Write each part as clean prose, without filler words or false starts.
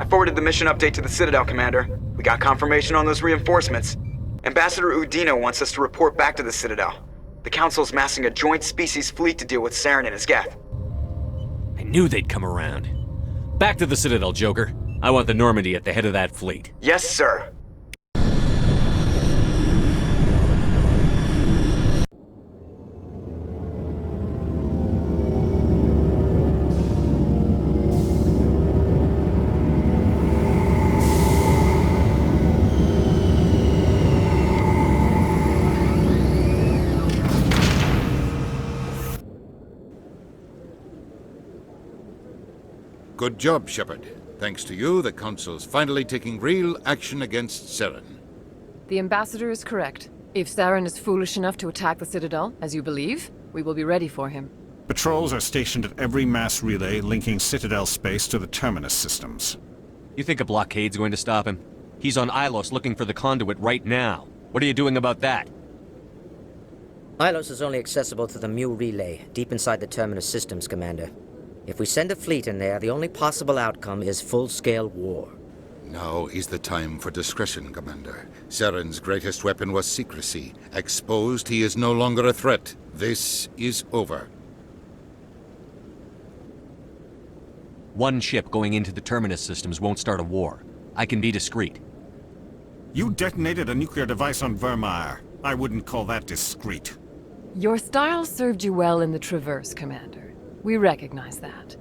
I forwarded the mission update to the Citadel, Commander. We got confirmation on those reinforcements. Ambassador Udina wants us to report back to the Citadel. The Council's massing a joint species fleet to deal with Saren and his geth. I knew they'd come around. Back to the Citadel, Joker. I want the Normandy at the head of that fleet. Yes, sir. Good job, Shepard. Thanks to you, the Council's finally taking real action against Saren. The Ambassador is correct. If Saren is foolish enough to attack the Citadel, as you believe, we will be ready for him. Patrols are stationed at every mass relay linking Citadel space to the Terminus systems. You think a blockade's going to stop him? He's on Ilos looking for the Conduit right now. What are you doing about that? Ilos is only accessible to the Mu relay, deep inside the Terminus systems, Commander. If we send a fleet in there, the only possible outcome is full-scale war. Now is the time for discretion, Commander. Saren's greatest weapon was secrecy. Exposed, he is no longer a threat. This is over. One ship going into the Terminus systems won't start a war. I can be discreet. You detonated a nuclear device on Vermeer. I wouldn't call that discreet. Your style served you well in the Traverse, Commander. We recognize that.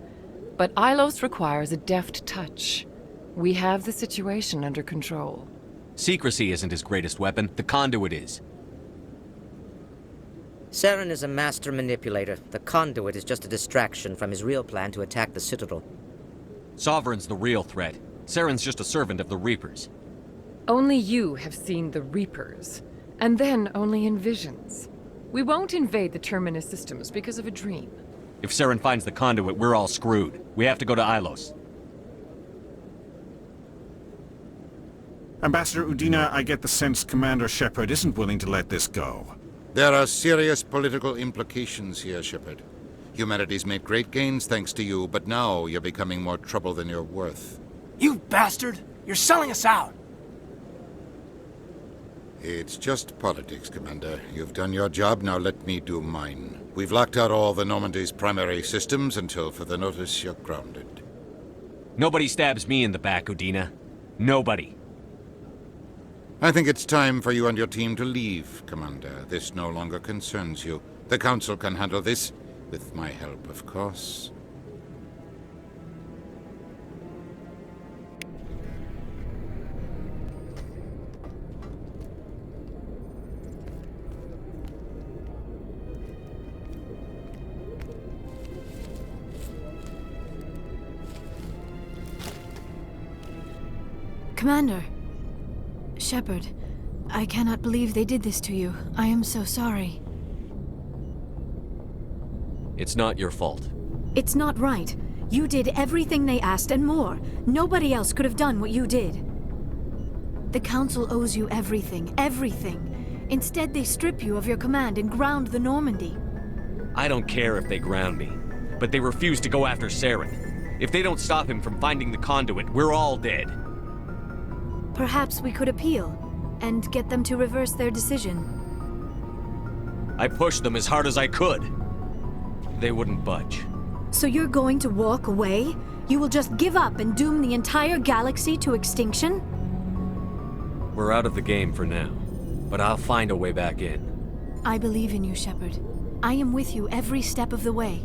But Ilos requires a deft touch. We have the situation under control. Secrecy isn't his greatest weapon. The Conduit is. Saren is a master manipulator. The Conduit is just a distraction from his real plan to attack the Citadel. Sovereign's the real threat. Saren's just a servant of the Reapers. Only you have seen the Reapers, and then only in visions. We won't invade the Terminus systems because of a dream. If Saren finds the Conduit, we're all screwed. We have to go to Ilos. Ambassador Udina, I get the sense Commander Shepard isn't willing to let this go. There are serious political implications here, Shepard. Humanity's made great gains thanks to you, but now you're becoming more trouble than you're worth. You bastard! You're selling us out! It's just politics, Commander. You've done your job, now let me do mine. We've locked out all the Normandy's primary systems until further notice you're grounded. Nobody stabs me in the back, Udina. Nobody. I think it's time for you and your team to leave, Commander. This no longer concerns you. The Council can handle this, with my help, of course. Commander. Shepard, I cannot believe they did this to you. I am so sorry. It's not your fault. It's not right. You did everything they asked and more. Nobody else could have done what you did. The Council owes you everything, everything. Instead, they strip you of your command and ground the Normandy. I don't care if they ground me, but they refuse to go after Saren. If they don't stop him from finding the Conduit, we're all dead. Perhaps we could appeal, and get them to reverse their decision. I pushed them as hard as I could. They wouldn't budge. So you're going to walk away? You will just give up and doom the entire galaxy to extinction? We're out of the game for now, but I'll find a way back in. I believe in you, Shepard. I am with you every step of the way.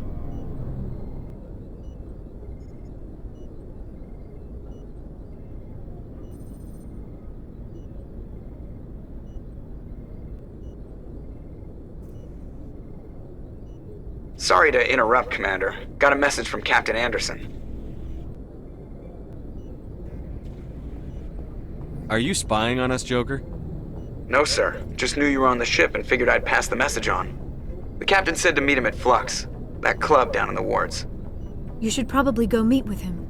Sorry to interrupt, Commander. Got a message from Captain Anderson. Are you spying on us, Joker? No, sir. Just knew you were on the ship and figured I'd pass the message on. The captain said to meet him at Flux, that club down in the wards. You should probably go meet with him.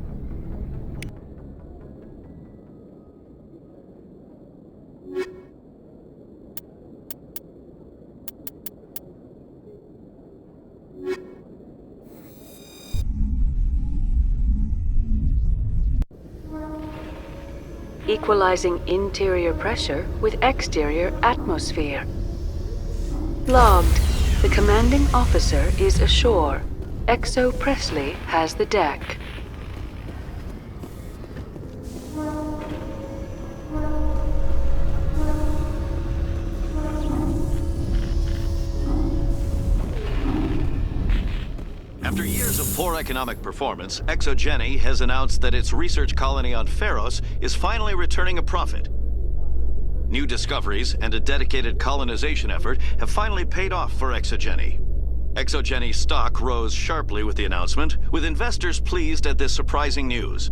equalizing interior pressure with exterior atmosphere. Logged. The commanding officer is ashore. Exo Presley has the deck. After years of poor economic performance, ExoGeni has announced that its research colony on Pharos is finally returning a profit. New discoveries and a dedicated colonization effort have finally paid off for ExoGeni. ExoGeni's stock rose sharply with the announcement, with investors pleased at this surprising news.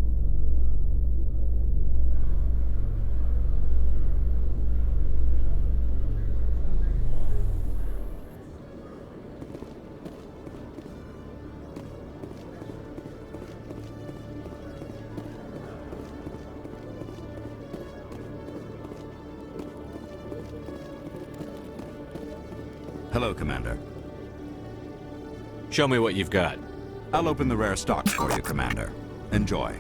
Hello, Commander. Show me what you've got. I'll open the rare stocks for you, Commander. Enjoy.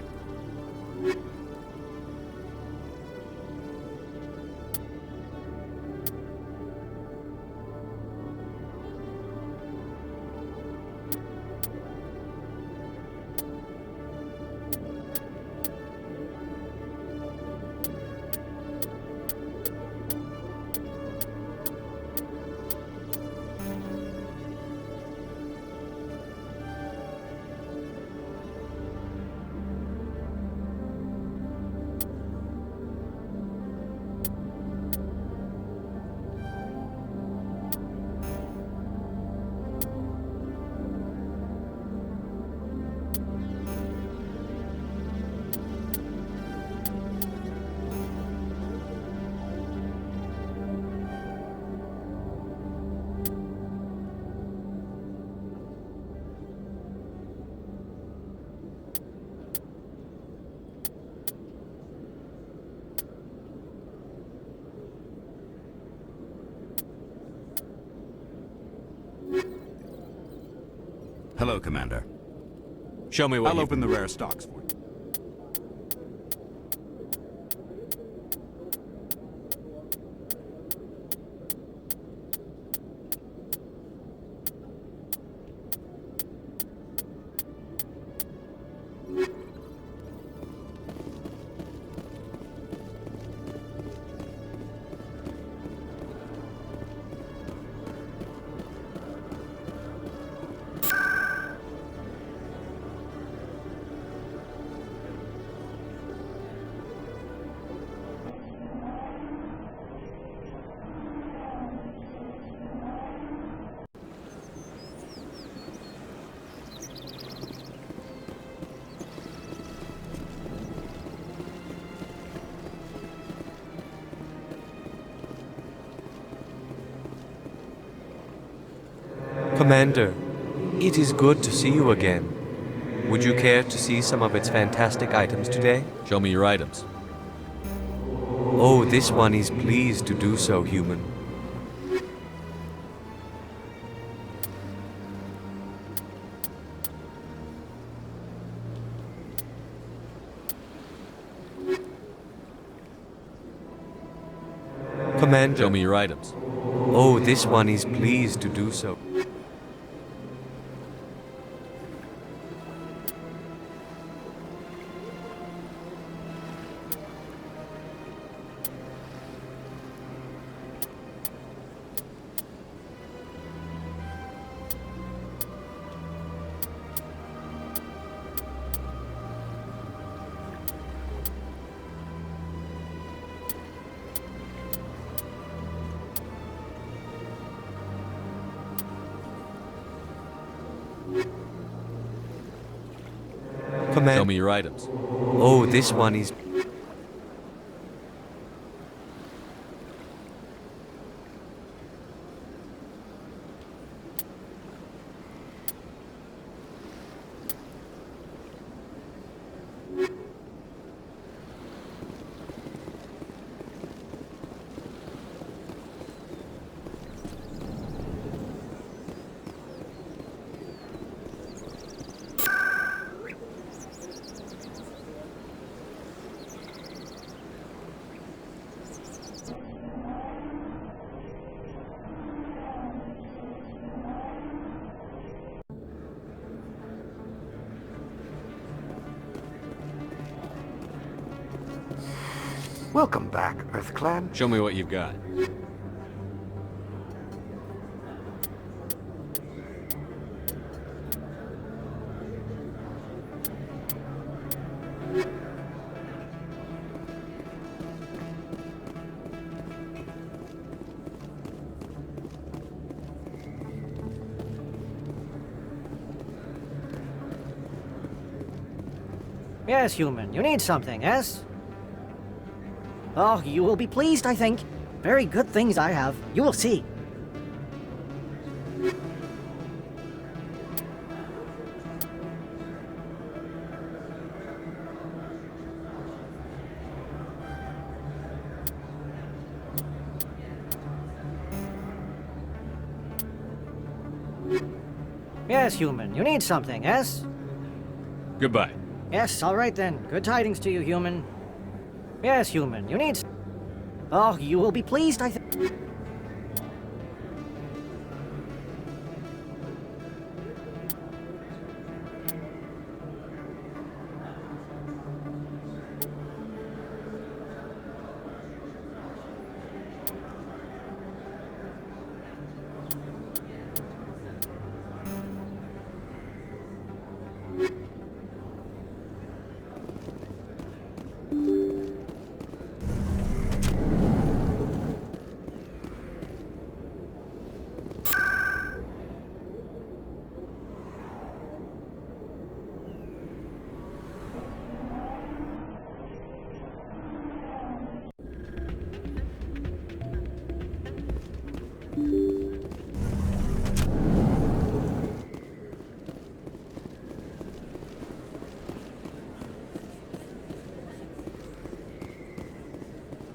Hello, Commander. Show me what I'll open the rare stocks for you. Commander, it is good to see you again. Would you care to see some of its fantastic items today? Show me your items. Oh, this one is pleased to do so, human. Commander. Show me your items. Oh, this one is pleased to do so. Commander. Show me your items. Oh, this one is... Welcome back, EarthClan. Show me what you've got. Yes, human. You need something, yes? Oh, you will be pleased, I think. Very good things I have. You will see. Yes, human. You need something, yes? Goodbye. Yes, all right then. Good tidings to you, human. Yes, human. You need... Oh, you will be pleased, I think.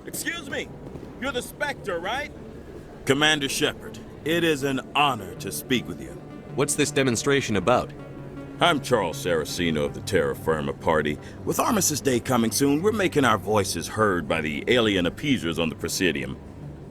Excuse me, you're the Spectre, right? Commander Shepard, it is an honor to speak with you. What's this demonstration about? I'm Charles Saraceno of the Terra Firma Party. With Armistice Day coming soon, we're making our voices heard by the alien appeasers on the Presidium.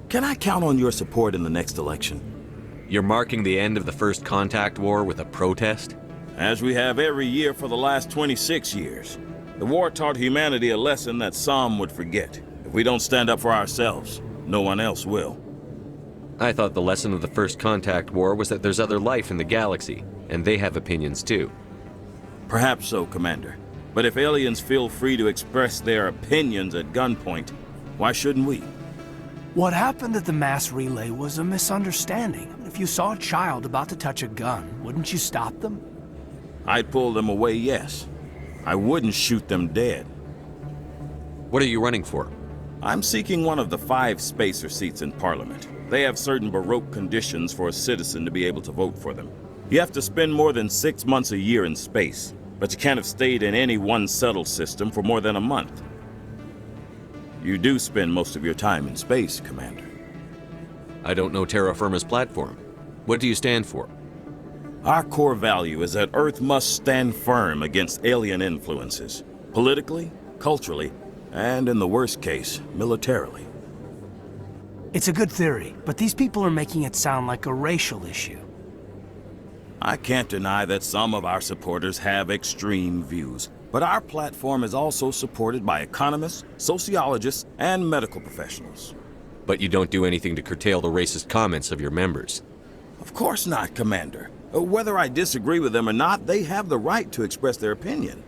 Can I count on your support in the next election? You're marking the end of the First Contact War with a protest? As we have every year for the last 26 years. The war taught humanity a lesson that some would forget. If we don't stand up for ourselves, no one else will. I thought the lesson of the First Contact War was that there's other life in the galaxy, and they have opinions too. Perhaps so, Commander. But if aliens feel free to express their opinions at gunpoint, why shouldn't we? What happened at the mass relay was a misunderstanding. If you saw a child about to touch a gun, wouldn't you stop them? I'd pull them away, yes. I wouldn't shoot them dead. What are you running for? I'm seeking one of the 5 spacer seats in Parliament. They have certain Baroque conditions for a citizen to be able to vote for them. You have to spend more than 6 months a year in space, but you can't have stayed in any one settled system for more than a month. You do spend most of your time in space, Commander. I don't know Terra Firma's platform. What do you stand for? Our core value is that Earth must stand firm against alien influences, politically, culturally, and in the worst case, militarily. It's a good theory, but these people are making it sound like a racial issue. I can't deny that some of our supporters have extreme views, but our platform is also supported by economists, sociologists, and medical professionals. But you don't do anything to curtail the racist comments of your members. Of course not, Commander. Whether I disagree with them or not, they have the right to express their opinion.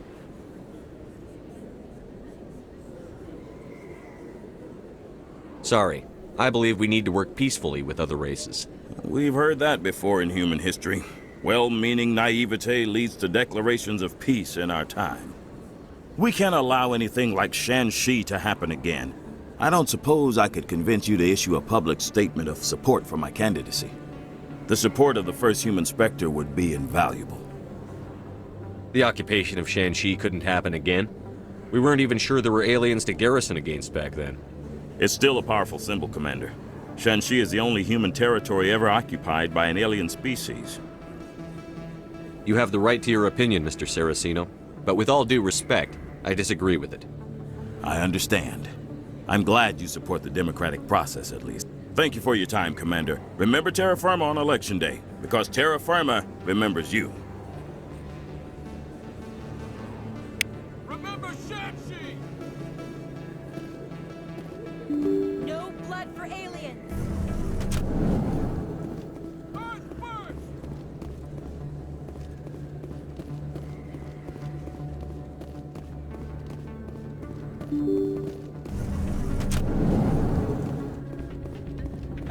Sorry. I believe we need to work peacefully with other races. We've heard that before in human history. Well-meaning naivete leads to declarations of peace in our time. We can't allow anything like Shan-Shi to happen again. I don't suppose I could convince you to issue a public statement of support for my candidacy. The support of the first human Spectre would be invaluable. The occupation of Shan-Shi couldn't happen again. We weren't even sure there were aliens to garrison against back then. It's still a powerful symbol, Commander. Shan-Shi is the only human territory ever occupied by an alien species. You have the right to your opinion, Mr. Saraceno, but with all due respect, I disagree with it. I understand. I'm glad you support the democratic process, at least. Thank you for your time, Commander. Remember Terra Firma on Election Day, because Terra Firma remembers you. Remember Shan-Shi! hunt for aliens!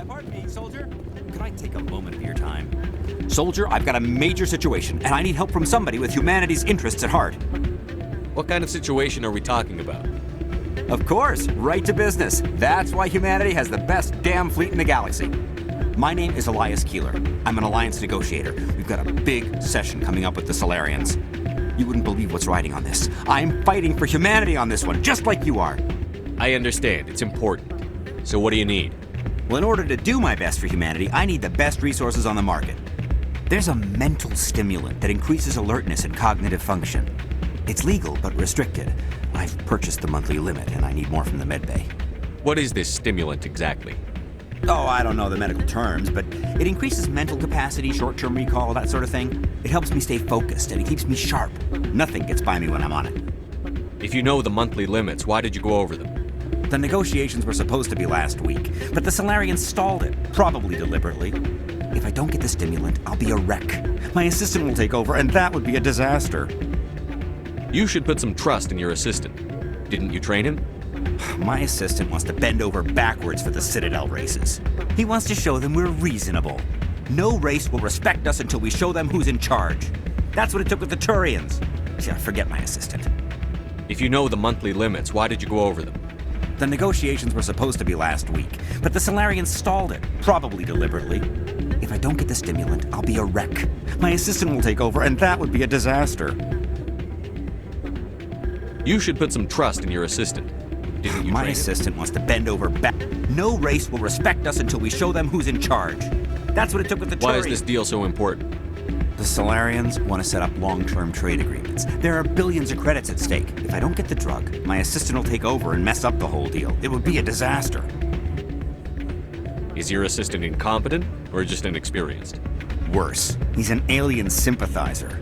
Pardon me, soldier. Could I take a moment of your time? Soldier, I've got a major situation, and I need help from somebody with humanity's interests at heart. What kind of situation are we talking about? Of course, right to business. That's why humanity has the best damn fleet in the galaxy. My name is Elias Keeler. I'm an alliance negotiator. We've got a big session coming up with the Solarians. You wouldn't believe what's riding on this. I'm fighting for humanity on this one, just like you are. I understand. It's important. So what do you need? Well, in order to do my best for humanity, I need the best resources on the market. There's a mental stimulant that increases alertness and cognitive function. It's legal, but restricted. I've purchased the monthly limit, and I need more from the medbay. What is this stimulant exactly? Oh, I don't know the medical terms, but it increases mental capacity, short-term recall, that sort of thing. It helps me stay focused, and it keeps me sharp. Nothing gets by me when I'm on it. If you know the monthly limits, why did you go over them? The negotiations were supposed to be last week, but the Solarians stalled it, probably deliberately. If I don't get the stimulant, I'll be a wreck. My assistant will take over, and that would be a disaster. You should put some trust in your assistant. Didn't you train him? My assistant wants to bend over backwards for the Citadel races. He wants to show them we're reasonable. No race will respect us until we show them who's in charge. That's what it took with the Turians. See, I forget my assistant. If you know the monthly limits, why did you go over them? The negotiations were supposed to be last week, but the Solarians stalled it, probably deliberately. If I don't get the stimulant, I'll be a wreck. My assistant will take over, and that would be a disaster. You should put some trust in your assistant. Didn't you My train assistant wants to bend over back. No race will respect us until we show them who's in charge. That's what it took with the Turians. Why is this deal so important? The Solarians want to set up long-term trade agreements. There are billions of credits at stake. If I don't get the drug, my assistant will take over and mess up the whole deal. It would be a disaster. Is your assistant incompetent or just inexperienced? Worse, he's an alien sympathizer.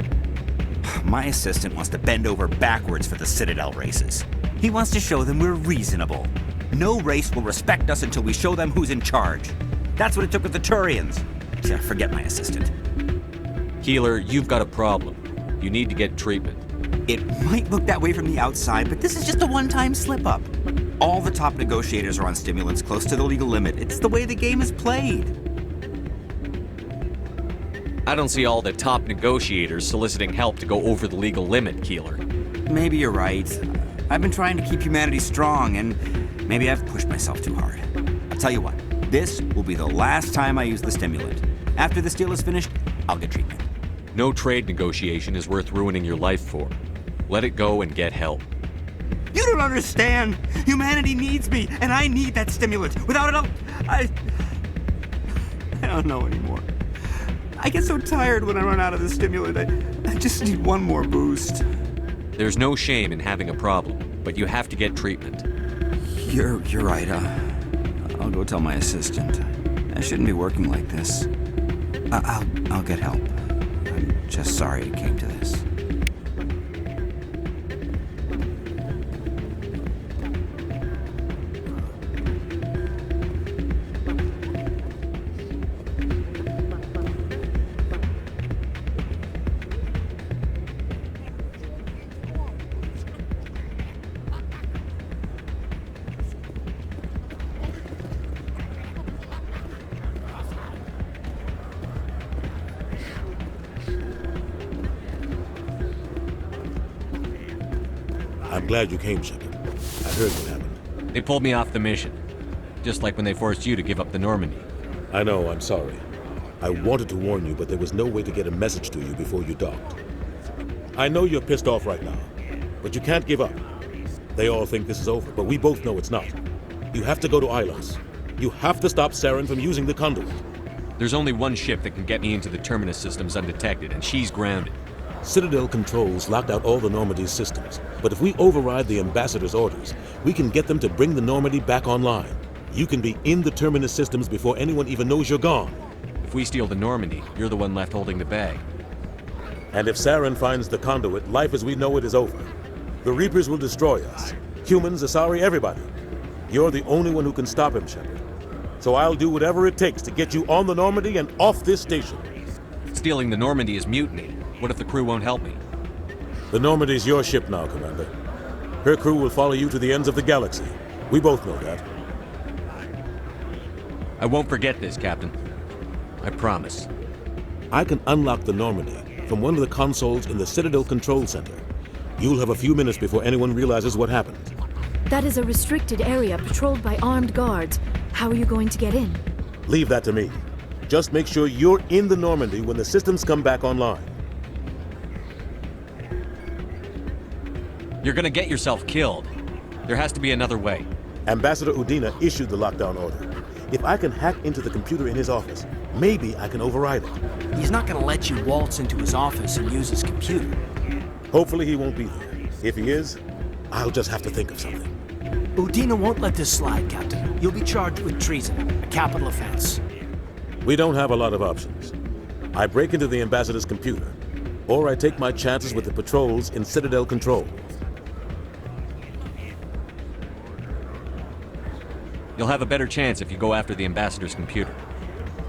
My assistant wants to bend over backwards for the Citadel races. He wants to show them we're reasonable. No race will respect us until we show them who's in charge. That's what it took with the Turians. See, I forget my assistant. Keeler, you've got a problem. You need to get treatment. It might look that way from the outside, but this is just a one-time slip-up. All the top negotiators are on stimulants close to the legal limit. It's the way the game is played. I don't see all the top negotiators soliciting help to go over the legal limit, Keeler. Maybe you're right. I've been trying to keep humanity strong, and maybe I've pushed myself too hard. I'll tell you what, this will be the last time I use the stimulant. After this deal is finished, I'll get treatment. No trade negotiation is worth ruining your life for. Let it go and get help. You don't understand! Humanity needs me, and I need that stimulant. Without it, I don't know anymore. I get so tired when I run out of the stimulant. I just need one more boost. There's no shame in having a problem, but you have to get treatment. You're right. I'll go tell my assistant. I shouldn't be working like this. I'll get help. I'm just sorry it came to this. I'm glad you came, Shepard. I heard what happened. They pulled me off the mission. Just like when they forced you to give up the Normandy. I know, I'm sorry. I wanted to warn you, but there was no way to get a message to you before you docked. I know you're pissed off right now, but you can't give up. They all think this is over, but we both know it's not. You have to go to Ilos. You have to stop Saren from using the Conduit. There's only one ship that can get me into the Terminus systems undetected, and she's grounded. Citadel controls locked out all the Normandy's systems, but if we override the Ambassador's orders, we can get them to bring the Normandy back online. You can be in the Terminus systems before anyone even knows you're gone. If we steal the Normandy, you're the one left holding the bag. And if Saren finds the Conduit, life as we know it is over. The Reapers will destroy us. Humans, Asari, everybody. You're the only one who can stop him, Shepard. So I'll do whatever it takes to get you on the Normandy and off this station. Stealing the Normandy is mutiny. What if the crew won't help me? The Normandy's your ship now, Commander. Her crew will follow you to the ends of the galaxy. We both know that. I won't forget this, Captain. I promise. I can unlock the Normandy from one of the consoles in the Citadel Control Center. You'll have a few minutes before anyone realizes what happened. That is a restricted area patrolled by armed guards. How are you going to get in? Leave that to me. Just make sure you're in the Normandy when the systems come back online. You're gonna get yourself killed. There has to be another way. Ambassador Udina issued the lockdown order. If I can hack into the computer in his office, maybe I can override it. He's not gonna let you waltz into his office and use his computer. Hopefully he won't be there. If he is, I'll just have to think of something. Udina won't let this slide, Captain. You'll be charged with treason, a capital offense. We don't have a lot of options. I break into the Ambassador's computer, or I take my chances with the patrols in Citadel Control. You'll have a better chance if you go after the Ambassador's computer.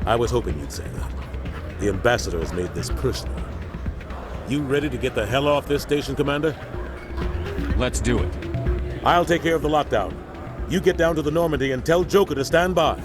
I was hoping you'd say that. The Ambassador has made this personal. You ready to get the hell off this station, Commander? Let's do it. I'll take care of the lockdown. You get down to the Normandy and tell Joker to stand by.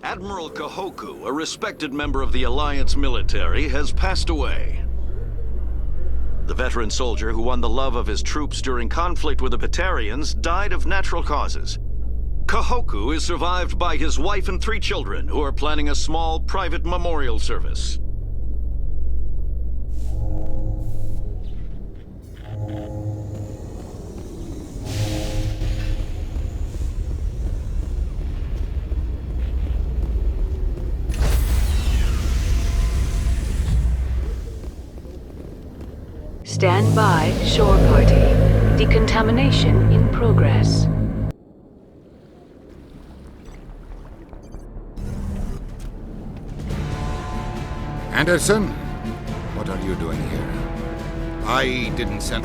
Admiral Kahoku, a respected member of the Alliance military, has passed away. The veteran soldier who won the love of his troops during conflict with the Batarians died of natural causes. Kahoku is survived by his wife and 3 children, who are planning a small private memorial service. Stand by, shore party. Decontamination in progress. Anderson, what are you doing here? I didn't send...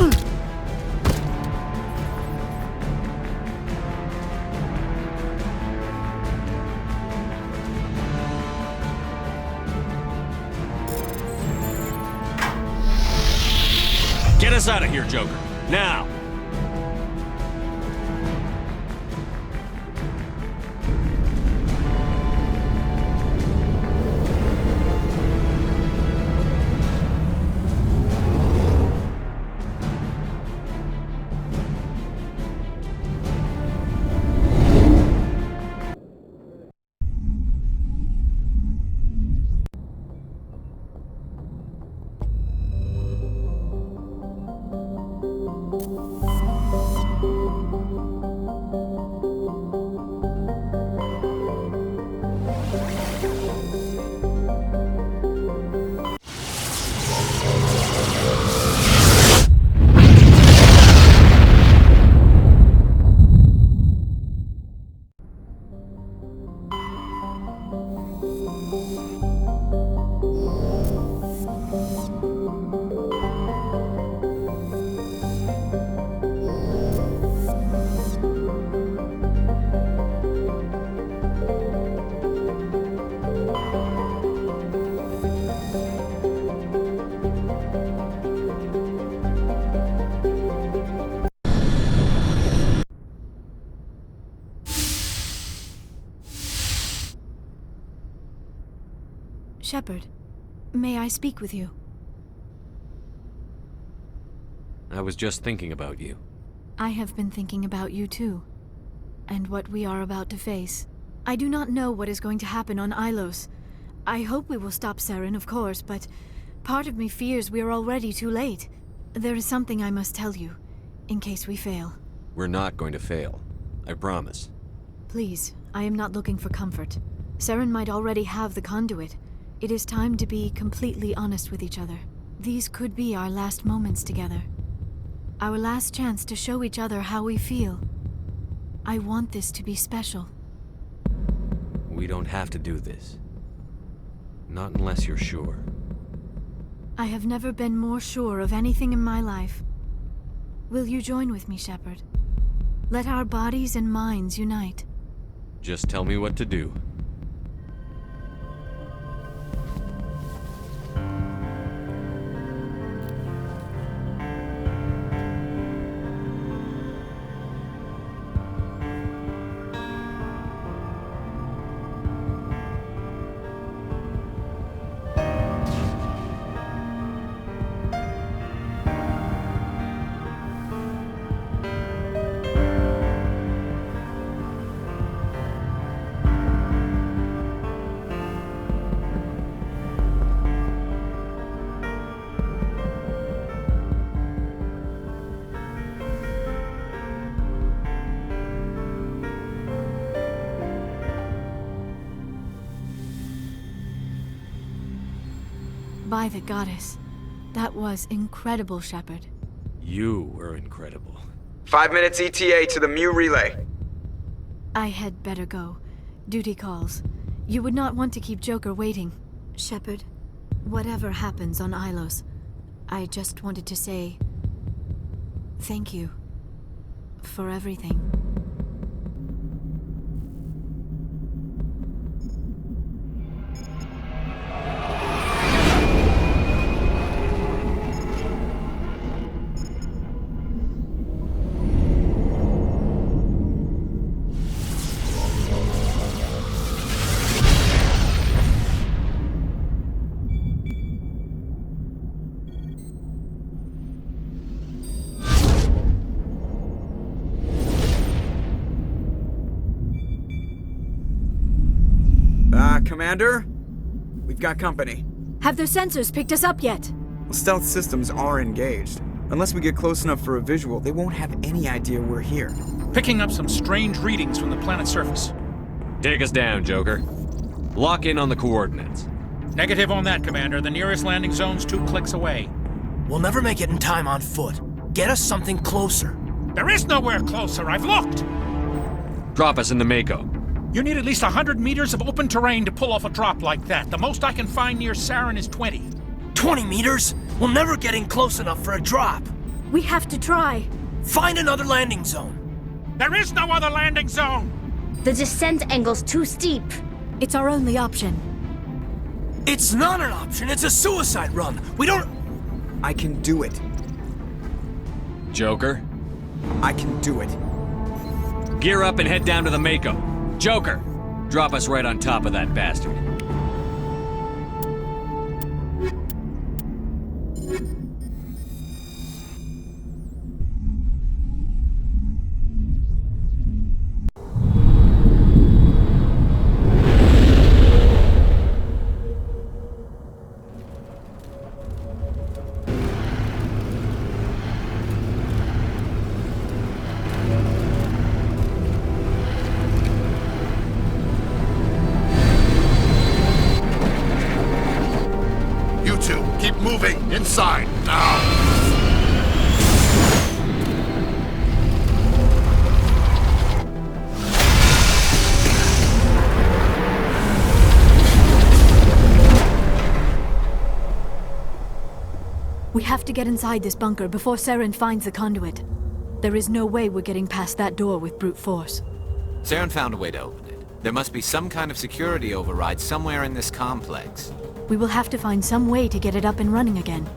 Get us out of here, Joker. Now! Shepard, may I speak with you? I was just thinking about you. I have been thinking about you too, and what we are about to face. I do not know what is going to happen on Ilos. I hope we will stop Saren, of course, but Part of me fears we are already too late. There is something I must tell you, in case we fail. We're not going to fail. I promise. Please, I am not looking for comfort. Saren might already have the conduit. It is time to be completely honest with each other. These could be our last moments together. Our last chance to show each other how we feel. I want this to be special. We don't have to do this. Not unless you're sure. I have never been more sure of anything in my life. Will you join with me, Shepard? Let our bodies and minds unite. Just tell me what to do. By the goddess. That was incredible, Shepard. You were incredible. 5 minutes ETA to the Mu relay. I had better go. Duty calls. You would not want to keep Joker waiting. Shepard, whatever happens on Ilos, I just wanted to say thank you for everything. Commander? We've got company. Have their sensors picked us up yet? Well, stealth systems are engaged. Unless we get close enough for a visual, they won't have any idea we're here. Picking up some strange readings from the planet's surface. Take us down, Joker. Lock in on the coordinates. Negative on that, Commander. The nearest landing zone's 2 clicks away. We'll never make it in time on foot. Get us something closer. There is nowhere closer. I've looked. Drop us in the Mako. You need at least 100 meters of open terrain to pull off a drop like that. The most I can find near Saren is 20. 20 meters? We'll never get in close enough for a drop. We have to try. Find another landing zone. There is no other landing zone! The descent angle's too steep. It's our only option. It's not an option, it's a suicide run. We don't... I can do it. Joker? I can do it. Gear up and head down to the Mako. Joker, drop us right on top of that bastard. Inside, now! We have to get inside this bunker before Saren finds the conduit. There is no way we're getting past that door with brute force. Saren found a way to open it. There must be some kind of security override somewhere in this complex. We will have to find some way to get it up and running again.